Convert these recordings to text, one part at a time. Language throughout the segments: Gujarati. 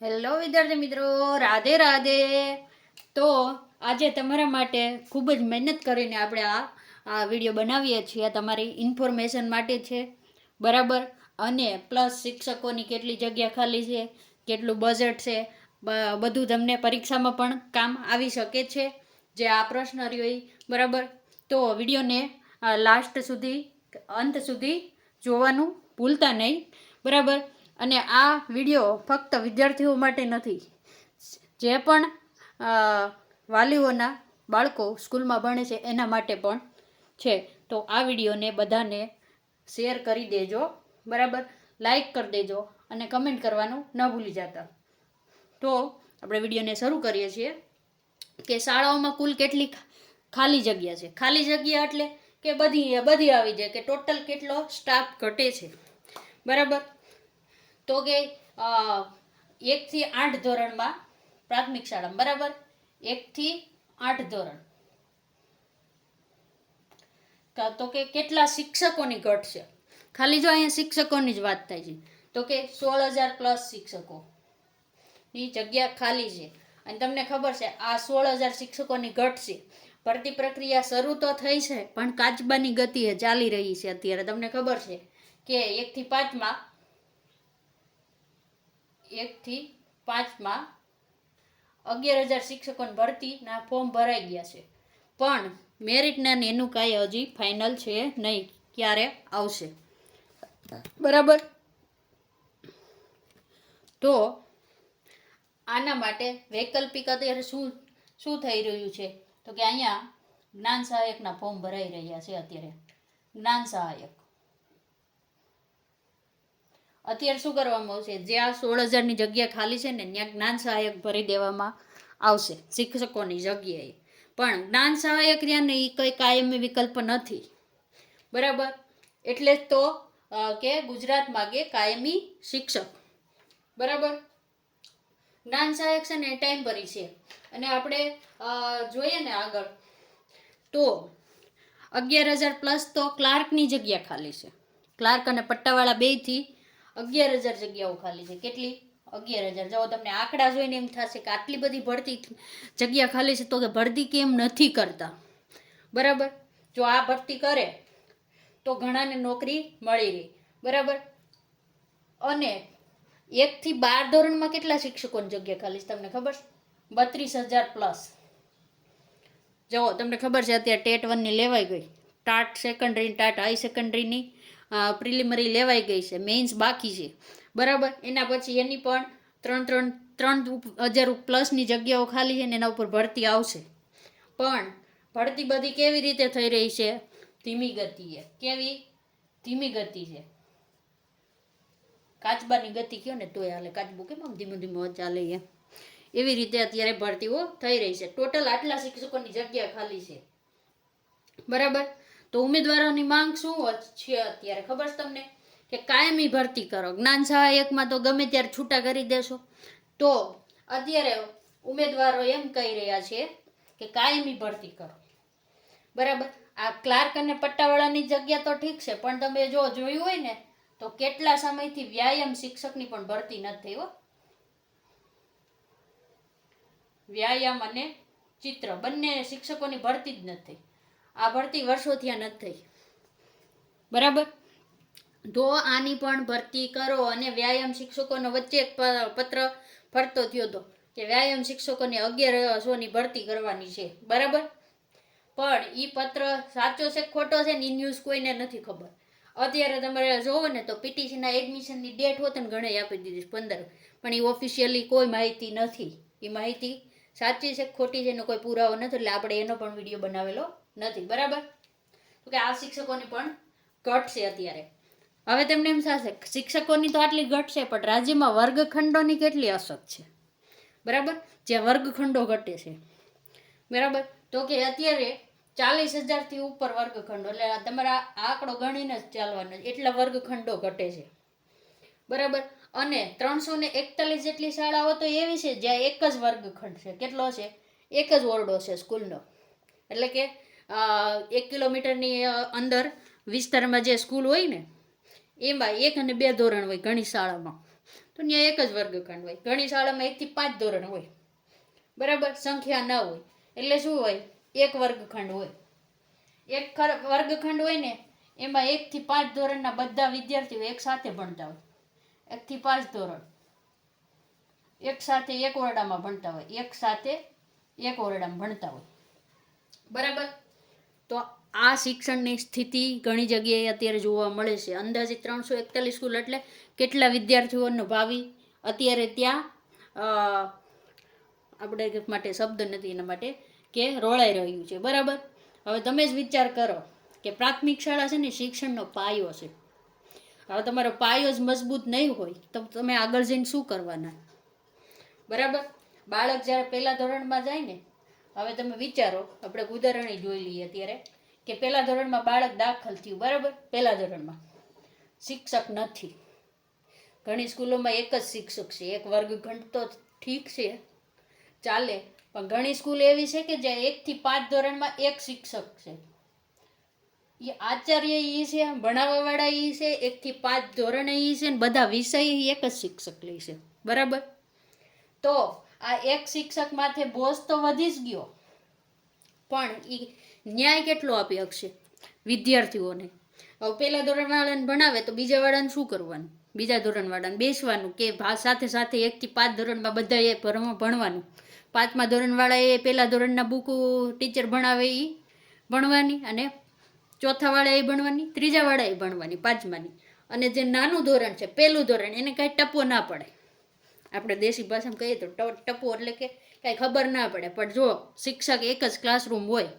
હેલો વિદ્યાર્થી મિત્રો, રાધે રાધે. તો આજે તમારા માટે ખૂબ જ મહેનત કરીને આપણે આ વિડીયો બનાવીએ છીએ. તમારી ઇન્ફોર્મેશન માટે છે, બરાબર. અને પ્લસ શિક્ષકોની કેટલી જગ્યા ખાલી છે, કેટલું બજેટ છે, બધું તમને પરીક્ષામાં પણ કામ આવી શકે છે. જે આ પ્રશ્ન રહ્યો એ, બરાબર. તો વિડીયોને લાસ્ટ સુધી, અંત સુધી જોવાનું ભૂલતા નહીં, બરાબર. અને આ વિડીયો ફક્ત વિદ્યાર્થીઓ માટે નથી, જે પણ વાલીઓના બાળકો સ્કૂલમાં ભણે છે એના માટે પણ છે. તો આ વિડીયોને બધાને શેર કરી દેજો, બરાબર. લાઈક કરી દેજો અને કમેન્ટ કરવાનું ન ભૂલી જતા. તો આપણે વિડીયોને શરૂ કરીએ છીએ કે શાળાઓમાં કુલ કેટલી ખાલી જગ્યા છે. ખાલી જગ્યા એટલે કે બધી આવી જાય, કે ટોટલ કેટલો સ્ટાફ ઘટે છે, બરાબર. તો કે 1 થી 8 ધોરણમાં પ્રાથમિક શાળા, બરાબર. 1 થી 8 ધોરણ, તો કે કેટલા શિક્ષકોની ઘટ છે. ખાલી જો અહીંયા શિક્ષકોની જ વાત થાય છે તો કે 16,000 પ્લસ શિક્ષકોની જગ્યા ખાલી છે. અને તમને ખબર છે આ 16,000 શિક્ષકોની ઘટ છે. ભરતી પ્રક્રિયા શરૂ તો થઈ છે, પણ કાચબાની ગતિએ ચાલી રહી છે. અત્યારે તમને ખબર છે કે 1 થી 5માં 11,000 શિક્ષકોની ભરતીના ફોર્મ ભરાઈ ગયા છે, પણ મેરિટના એનું કાંઈ હજી ફાઇનલ છે નહીં, ક્યારે આવશે, બરાબર. તો આના માટે વૈકલ્પિક અત્યારે શું થઈ રહ્યું છે તો કે અહીંયા જ્ઞાન સહાયકના ફોર્મ ભરાઈ રહ્યા છે. અત્યારે જ્ઞાન સહાયક અત્યારે શું કરવામાં આવશે, જ્યાં 16,000ની જગ્યા ખાલી છે ને ત્યાં જ્ઞાન સહાયક ભરી દેવામાં આવશે શિક્ષકોની જગ્યાએ. પણ જ્ઞાન સહાયક રહ્યા ને એ કંઈ કાયમી વિકલ્પ નથી, બરાબર. એટલે જ તો કે ગુજરાત માગે કાયમી શિક્ષક, બરાબર. જ્ઞાન સહાયક છે ને ટાઈમ ભરી છે. અને આપણે જોઈએ ને આગળ તો 11,000 પ્લસ તો ક્લાર્કની જગ્યા ખાલી છે. ક્લાર્ક અને પટ્ટાવાળા બેયથી 11,000 જગ્યાઓ ખાલી છે. કેટલી? 11,000. જો તમને આંકડા જોઈને એમ થશે કે આટલી બધી ભરતી જગ્યા ખાલી છે તો કે ભરતી કેમ નથી કરતા, બરાબર. જો આ ભરતી કરે તો ઘણાને નોકરી મળી રહી, બરાબર. અને 1 થી 12 ધોરણમાં કેટલા શિક્ષકોની જગ્યા ખાલી છે તમને ખબર? 32,000 પ્લસ. જો તમને ખબર છે અત્યારે ટેટ 1ની લેવાઈ ગઈ, ટાટ સેકન્ડરી, ટાટ હાઈ સેકન્ડરીની પ્રિલિમરી લેવાઈ ગઈ છે, મેઇન્સ બાકી છે, બરાબર. એના પછી એની પણ 3,000 પ્લસની જગ્યાઓ ખાલી છે ને એના ઉપર ભરતી આવશે. પણ ભરતી બધી કેવી રીતે થઈ રહી છે? ધીમી ગતિએ. કેવી? ધીમી ગતિ છે. કાચબાની ગતિ કયો ને તોય હાલે. કાચબું કેમ આમ ધીમું ધીમું ચાલે એવી રીતે અત્યારે ભરતીઓ થઈ રહી છે. ટોટલ આટલા શિક્ષકોની જગ્યા ખાલી છે, બરાબર. તો ઉમેદવારોની માંગ શું છે અત્યારે ખબર છે તમને? કે કાયમી ભરતી કરો. જ્ઞાન સહાયકમાં તો ગમે ત્યારે છૂટા કરી દેશો. તો અત્યારે ઉમેદવારો એમ કહી રહ્યા છે કે કાયમી ભરતી કરો, બરાબર. આ ક્લાર્ક અને પટ્ટાવાળાની જગ્યા તો ઠીક છે, પણ તમે જો જોયું હોય ને તો કેટલા સમયથી વ્યાયામ શિક્ષકની પણ ભરતી નથી થઈ હો. વ્યાયામ અને ચિત્ર બંને શિક્ષકોની ભરતી જ નથી. આ ભરતી વર્ષોથી નથી થઈ, બરાબર. તો આની પણ ભરતી કરો. અને વ્યાયામ શિક્ષકોનો વચ્ચે એક પત્ર ફરતો થયો હતો કે વ્યાયામ શિક્ષકોને 1,100ની ભરતી કરવાની છે, બરાબર. પણ એ પત્ર સાચો છે ખોટો છે ને એ ન્યૂઝ કોઈને નથી ખબર. અત્યારે તમારે જોવો ને તો પીટીસીના એડમિશનની ડેટ હોત ને ઘણે આપી દીધી 15, પણ એ ઓફિશિયલી કોઈ માહિતી નથી. એ માહિતી સાચી છે ખોટી છે એનો કોઈ પુરાવો નથી, એટલે આપણે એનો પણ વિડીયો બનાવેલો નથી, બરાબર. તો કે આ શિક્ષકોની પણ ઘટ છે અત્યારે. હવે તમને એમ થશે શિક્ષકોની તો આટલી ઘટ છે, પણ રાજ્યમાં વર્ગખંડોની કેટલી અસર છે, બરાબર. જે વર્ગખંડો ઘટે છે, બરાબર. તો કે અત્યારે 40,000થી ઉપર વર્ગખંડો, એટલે તમારા આંકડો ગણીને જ ચાલવાનો, એટલા વર્ગખંડો ઘટે છે, બરાબર. અને 341 જેટલી શાળાઓ તો એવી છે જ્યાં એક જ વર્ગખંડ છે. કેટલો છે? એક જ ઓરડો છે સ્કૂલનો. એટલે કે 1 કિલોમીટરની અંદર વિસ્તારમાં જે સ્કૂલ હોય ને એમાં 1 અને 2 ધોરણ હોય ઘણી શાળામાં. તો ત્યાં એક જ વર્ગખંડ હોય. ઘણી શાળામાં 1 થી 5 ધોરણ હોય, બરાબર, સંખ્યા ન હોય, એટલે શું હોય, એક વર્ગખંડ હોય. એક વર્ગખંડ હોય ને એમાં 1 થી 5 ધોરણના બધા વિદ્યાર્થીઓ એક સાથે ભણતા હોય. 1 થી 5 ધોરણ એક સાથે એક ઓરડામાં ભણતા હોય, એક સાથે એક ઓરડામાં ભણતા હોય, બરાબર. તો આ શિક્ષણની સ્થિતિ ઘણી જગ્યાએ અત્યારે જોવા મળે છે. અંદાજે 341 સ્કૂલ એટલે કેટલા વિદ્યાર્થીઓનું ભાવિ અત્યારે ત્યાં આપણે માટે શબ્દ નથી એના માટે કે રોળાઈ રહ્યું છે, બરાબર. હવે તમે જ વિચાર કરો કે પ્રાથમિક શાળા છે ને શિક્ષણનો પાયો છે. હવે તમારો પાયો જ મજબૂત નહીં હોય તો તમે આગળ જઈને શું કરવાના, બરાબર. બાળક જ્યારે પહેલા ધોરણમાં જાય ને, હવે તમે વિચારો, આપણે ઉદાહરણ જોઈ લઈએ અત્યારે કે પહેલા ધોરણમાં બાળક દાખલ થયું, બરાબર. પહેલા ધોરણમાં શિક્ષક નથી. ઘણી સ્કૂલોમાં એક જ શિક્ષક છે. એક વર્ગખંડ તો ઠીક છે, ચાલે, પણ ઘણી સ્કૂલ એવી છે કે જ્યાં 1 થી 5 ધોરણમાં એક શિક્ષક છે. એ આચાર્ય એ છે, ભણાવવાવાળા એ છે, 1 થી 5 ધોરણ એ છે, ને બધા વિષય એક જ શિક્ષક લે છે, બરાબર. તો આ એક શિક્ષક માથે બોજ તો વધી જ ગયો, પણ એ ન્યાય કેટલો આપી શકશે વિદ્યાર્થીઓને? હવે પહેલા ધોરણવાળાને ભણાવે તો બીજા વાળાને શું કરવાનું? બીજા ધોરણવાળાને બેસવાનું કે સાથે સાથે 1 થી 5 ધોરણમાં બધાએ ભણવાનું. 5મા ધોરણવાળાએ પહેલા ધોરણના બુકો ટીચર ભણાવે એ ભણવાની, અને ચોથાવાળાએ ભણવાની, ત્રીજાવાળાએ ભણવાની, 5માની. અને જે નાનું ધોરણ છે, પહેલું ધોરણ, એને કાંઈ ટપો ના પડે. આપણે દેશી ભાષામાં કહીએ તો ટપો એટલે કે કાંઈ ખબર ના પડે. પણ જો શિક્ષક એક જ ક્લાસરૂમ હોય,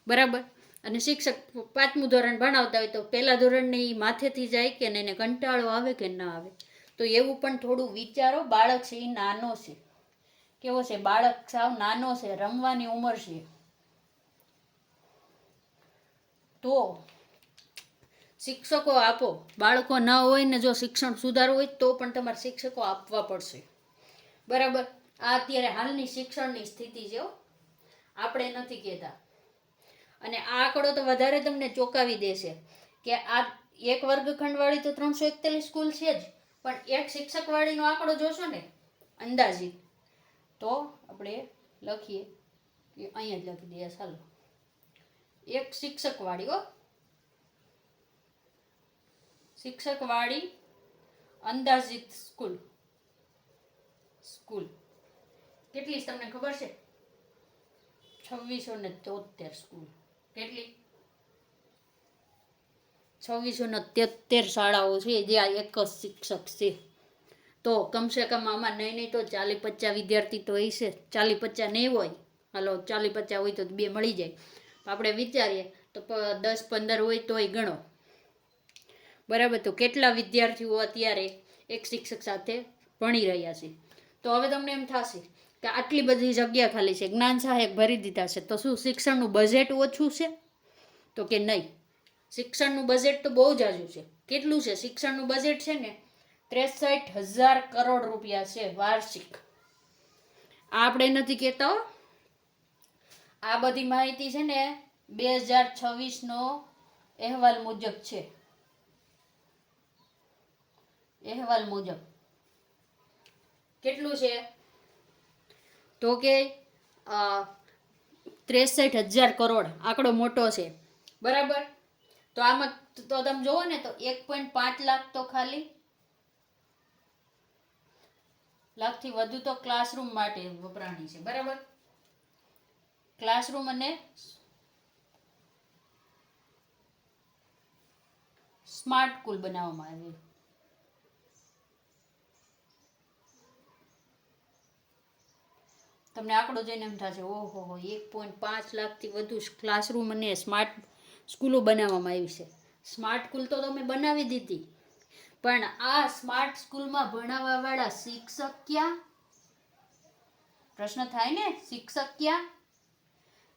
બરાબર, અને શિક્ષક 5મું ધોરણ ભણાવતા હોય તો પહેલા ધોરણને એ માથેથી જાય કે એને કંટાળો આવે કે ના આવે? તો એવું પણ થોડું વિચારો. બાળક છે એ નાનો છે, કેવો છે બાળક? સાવ નાનો છે, રમવાની ઉંમર છે. તો શિક્ષકો આપો. બાળકો ન હોય ને જો શિક્ષણ સુધારવું હોય તો પણ તમારે શિક્ષકો આપવા પડશે, બરાબર. આ અત્યારે હાલની શિક્ષણની સ્થિતિ છે, આપણે નથી કહેતા. અને આ આંકડો તો વધારે તમને ચોંકાવી દેશે કે આ એક વર્ગખંડવાળી તો 341 સ્કૂલ છે જ, પણ એક શિક્ષકવાળીનો આંકડો જોશો ને અંદાજિત, તો આપણે લખીએ કે અહીંયા જ લખી દઈએ, ચાલો. એક શિક્ષકવાળી શિક્ષકવાળી અંદાજિત સ્કૂલ કેટલી તમને ખબર છે? 2673 સ્કૂલ. કેટલી? 2673 શાળાઓ છે જ્યાં એક જ શિક્ષક છે. તો કમસે કમ આમાં નહીં તો 40-50 વિદ્યાર્થી તો હશે. 40-50 નહીં હોય, હાલો 40-50 હોય તો 2 મળી જાય. આપણે વિચારીએ તો 10-15 હોય તોય ગણો, બરાબર. તો કેટલા વિદ્યાર્થીઓ અત્યારે એક શિક્ષક સાથે ભણી રહ્યા છે? તો હવે તમને એમ થશે કે આટલી બધી જગ્યા ખાલી છે, જ્ઞાન સહાયક ભરી દીધા છે, તો શું શિક્ષણનું બજેટ ઓછું છે? તો કે નહીં, શિક્ષણનું બજેટ તો બહુ જાજુ છે. કેટલું છે શિક્ષણનું બજેટ? છે ને 63,000 કરોડ રૂપિયા છે વાર્ષિક. આ આપણે નથી કહેતા, આ બધી માહિતી છે ને 2026નો અહેવાલ મુજબ છે. અહેવાલ મુજબ કેટલું છે? તો કે 63,000 કરોડ. આંકડો મોટો છે, બરાબર. તો આમાં તો તમે જોવો ને તો 1.5 લાખ તો ખાલી લાખથી વધુ તો ક્લાસરૂમ માટે વપરાણી છે, બરાબર. ક્લાસરૂમ અને સ્માર્ટ સ્કૂલ બનાવવામાં આવી. તમને આંકડો જોઈને એમ થશે ઓહો 1.5 લાખથી વધુ ક્લાસરૂમ અને સ્માર્ટ સ્કૂલો બનાવવામાં આવી છે. સ્માર્ટ સ્કૂલ તો તમે બનાવી દીધી, પણ આ સ્માર્ટ સ્કૂલમાં ભણાવવાવાળા શિક્ષક ક્યાં? પ્રશ્ન થાય ને, શિક્ષક ક્યાં?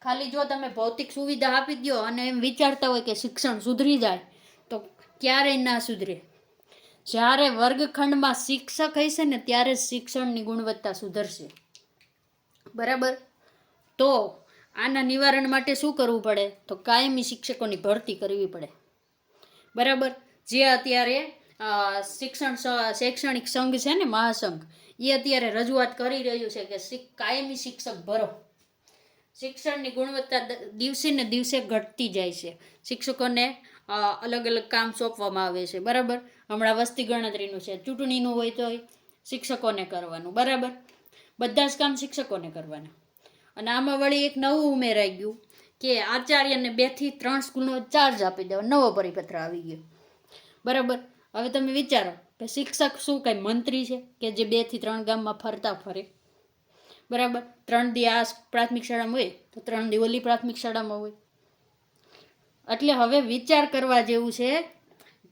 ખાલી જો તમે ભૌતિક સુવિધા આપી દો અને એમ વિચારતા હોય કે શિક્ષણ સુધરી જાય, તો ક્યારેય ના સુધરે. જ્યારે વર્ગખંડમાં શિક્ષક હશે ને ત્યારે જ શિક્ષણની ગુણવત્તા સુધરશે, બરાબર. તો આના નિવારણ માટે શું કરવું પડે? તો કાયમી શિક્ષકોની ભરતી કરવી પડે, બરાબર. જે અત્યારે શૈક્ષણિક સંઘ છે ને, મહાસંઘ, એ અત્યારે રજૂઆત કરી રહ્યું છે કે કાયમી શિક્ષક ભરો. શિક્ષણની ગુણવત્તા દિવસે ને દિવસે ઘટતી જાય છે. શિક્ષકોને અલગ અલગ કામ સોંપવામાં આવે છે, બરાબર. હમણાં વસ્તી ગણતરીનું છે, ચૂંટણીનું હોય તો શિક્ષકોને કરવાનું, બરાબર. બધા જ કામ શિક્ષકોને કરવાના. અને આમાં વળી એક નવું ઉમેરાઈ ગયું કે આચાર્યને 2 થી 3 સ્કૂલનો ચાર્જ આપી દેવા. નવો પરિપત્ર આવી ગયો, બરાબર. હવે તમે વિચારો કે શિક્ષક શું કઈ મંત્રી છે કે જે 2 થી 3 ગામમાં ફરતા ફરે, બરાબર. 3 દી આ પ્રાથમિક શાળામાં હોય તો 3 દી ઓલી પ્રાથમિક શાળામાં હોય. એટલે હવે વિચાર કરવા જેવું છે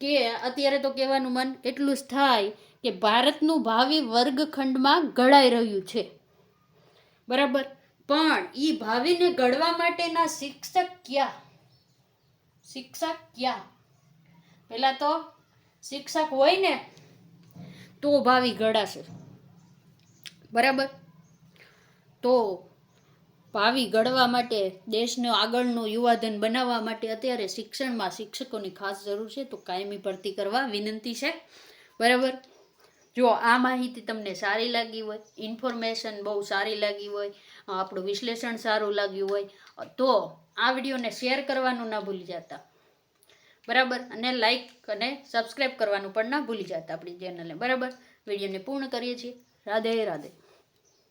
કે અત્યારે તો કહેવાનું મન એટલું જ થાય કે ભારતનું ભાવિ વર્ગખંડમાં ઘડાઈ રહ્યું છે, બરાબર. પણ ઈ ભાવિને ઘડવા માટેના શિક્ષક ક્યાં? પેલા તો શિક્ષક હોય ને તો ભાવિ ઘડાશે, બરાબર. તો ભાવિ ઘડવા માટે, દેશને આગળનું યુવાધન બનાવવા માટે અત્યારે શિક્ષણમાં શિક્ષકોની ખાસ જરૂર છે. તો કાયમી ભરતી કરવા વિનંતી છે, બરાબર. જો આ માહિતી તમને સારી લાગી હોય, ઇન્ફોર્મેશન બહુ સારી લાગી હોય, આપણું વિશ્લેષણ સારું લાગ્યું હોય તો આ વિડીયોને શેર કરવાનું ના ભૂલી જતા, બરાબર. અને લાઈક અને સબસ્ક્રાઈબ કરવાનું પણ ના ભૂલી જતા આપણી ચેનલને, બરાબર. વિડીયોને પૂર્ણ કરીએ છીએ. રાધે રાધે.